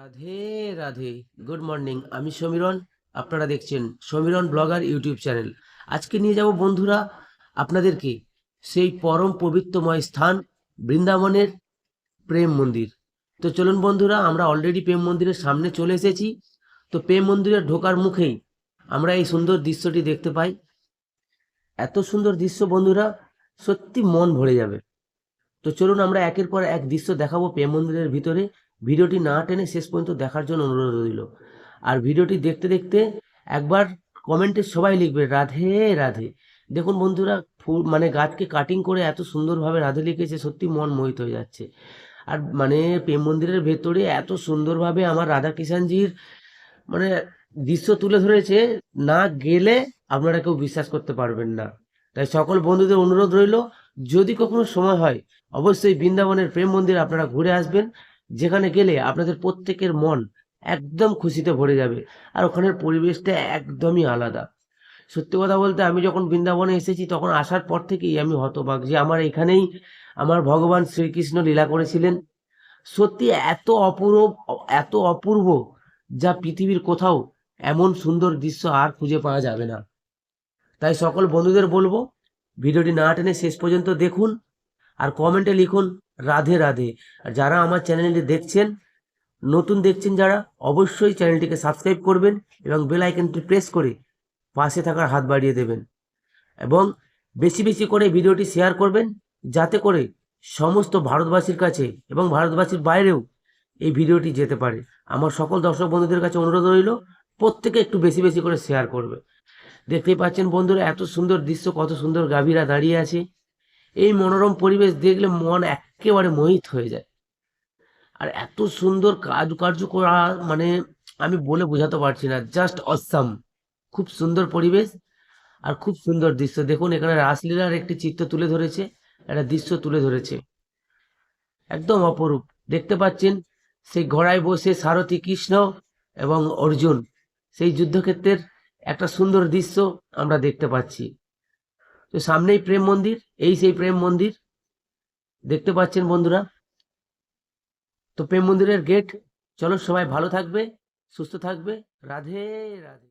Radhe Radhe. Good morning, আমি সমীরণ। আপনারা দেখছেন সমীরণ ব্লগার ইউটিউব চ্যানেল। আজকে নিয়ে যাব বন্ধুরা আপনাদেরকে সেই পরম পবিত্রময় স্থান বৃন্দাবনের প্রেম মন্দির। তো চলুন বন্ধুরা, আমরা অলরেডি প্রেম মন্দিরের সামনে চলে এসেছি। তো প্রেম মন্দিরে ঢোকার মুখেই আমরা এই সুন্দর দৃশ্যটি দেখতে পাই। এত সুন্দর দৃশ্য বন্ধুরা, সত্যি মন ভরে যাবে। তো চলুন আমরা একের পর এক দৃশ্য দেখাবো প্রেম মন্দিরের ভিতরে। ভিডিওটি না টেনে শেষ পর্যন্ত দেখার জন্য অনুরোধ রইল। আর ভিডিওটি দেখতে দেখতে একবার কমেন্টে সবাই লিখবে রাধে রাধে। দেখুন বন্ধুরা, ফুল মানে গাছকে কাটিং করে এত সুন্দরভাবে রাধে লিখেছে, সত্যি মন মোহিত হয়ে যাচ্ছে। আর মানে প্রেম মন্দিরের ভেতরে এত সুন্দরভাবে আমার রাধা কিষাণজির মানে দৃশ্য তুলে ধরেছে, না গেলে আপনারা কেউ বিশ্বাস করতে পারবেন না। তাই সকল বন্ধুদের অনুরোধ রইল, যদি কখনো সময় হয় অবশ্যই বৃন্দাবনের প্রেম মন্দির আপনারা ঘুরে আসবেন, যেখানে গেলে আপনাদের প্রত্যেকের মন একদম খুশিতে ভরে যাবে। আর ওখানের পরিবেশটা একদমই আলাদা। সত্যি কথা বলতে, আমি যখন বৃন্দাবনে এসেছি তখন আসার পর থেকেই আমি হতবাক যে আমার এখানেই আমার ভগবান শ্রীকৃষ্ণ লীলা করেছিলেন। সত্যি এত অপূর্ব, যা পৃথিবীর কোথাও এমন সুন্দর দৃশ্য আর খুঁজে পাওয়া যাবে না। তাই সকল বন্ধুদের বলবো, ভিডিওটি না টেনে শেষ পর্যন্ত দেখুন আর কমেন্টে লিখুন রাধে রাধে। আর যারা আমার চ্যানেলটি দেখছেন, নতুন দেখছেন যারা, অবশ্যই চ্যানেলটিকে সাবস্ক্রাইব করবেন এবং বেল আইকনটি প্রেস করে পাশে থাকার হাত বাড়িয়ে দেবেন। এবং বেশি বেশি করে ভিডিওটি শেয়ার করবেন, যাতে করে সমস্ত ভারতবাসীর কাছে এবং ভারতবাসীর বাইরেও এই ভিডিওটি যেতে পারে। আমার সকল দর্শক বন্ধুদের কাছে অনুরোধ রইল, প্রত্যেকে একটু বেশি বেশি করে শেয়ার করবে। দেখতেই পাচ্ছেন বন্ধুরা, এত সুন্দর দৃশ্য, কত সুন্দর গাভীরা দাঁড়িয়ে আছে। এই মনোরম পরিবেশ দেখলে মন একেবারে মোহিত হয়ে যায়। আর এত সুন্দর কারুকার্য করা, মানে আমি বলে বোঝাতে পারছি না, জাস্ট অসাম। খুব সুন্দর পরিবেশ আর খুব সুন্দর দৃশ্য। দেখুন এখানে রাসলীলার একটি চিত্র তুলে ধরেছে, একটা দৃশ্য তুলে ধরেছে, একদম অপরূপ। দেখতে পাচ্ছেন সেই ঘোড়ায় বসে সারথী কৃষ্ণ এবং অর্জুন, সেই যুদ্ধক্ষেত্রের একটা সুন্দর দৃশ্য আমরা দেখতে পাচ্ছি। তো সামনেই প্রেম মন্দির, এই সেই প্রেম মন্দির দেখতে পাচ্ছেন বন্ধুরা। তো প্রেম মন্দিরের গেট। চলো সবাই ভালো থাকবে, সুস্থ থাকবে। রাধে রাধে।